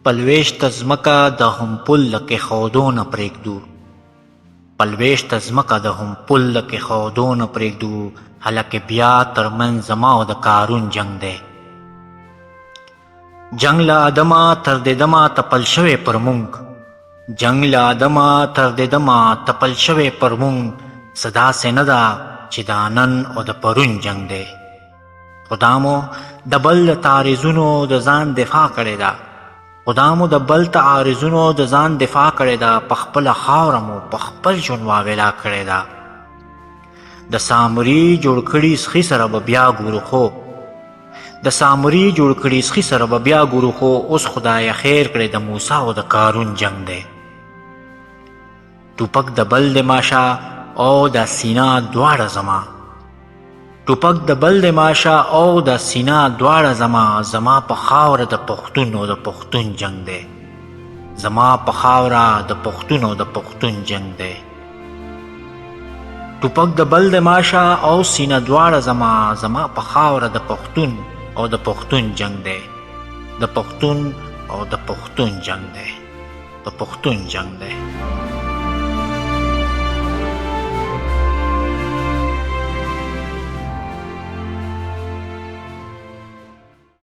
پلویشت ځمکه د همپل له کېښودو نه پرېږدو، پلویشت ځمکه د همپل له کېښودو نه پرېږدو، هلکې بیا ترمنځ زما او د قارون جنګ دی. جنګ له آدمه تر دې دمه تپل شوی پر مونږ، جنګ له آدمه تر دې دمه تپل شوی پر مونږ، څه داسې نه ده چې دا نن او د پرون جنګ دی. خو دا مو د بل د تعریضونو د ځان دفاع کړې ده، خو دا مو د بل تعریضونو د ځان دفاع کړې ده، په خپله خاوره مو په خپل ژوند واویلا کړې ده. د سامري جوړ کړي سخي سره به بیا ګورو، خو د سامري جوړ کړي سخي سره به بیا ګورو، خو اوس خدای خیر کړی د موسی او د قارون جنګ دی. ټوپک د بل د ماشه او د سینا دواړه زما، ټوپک د بل د ماشه او د سینا دواړه زما، زما په خاوره د پښتون او د پښتون جنګ دی، زما په خاوره د پښتون او د پښتون جنګ دی. ټوپک د بل د ماشه او سینه دواړه زما، زما په خاوره د پښتون او د پښتون جنګ دی، د پښتون او د پښتون جنګ دی، د پښتون جنګ دی.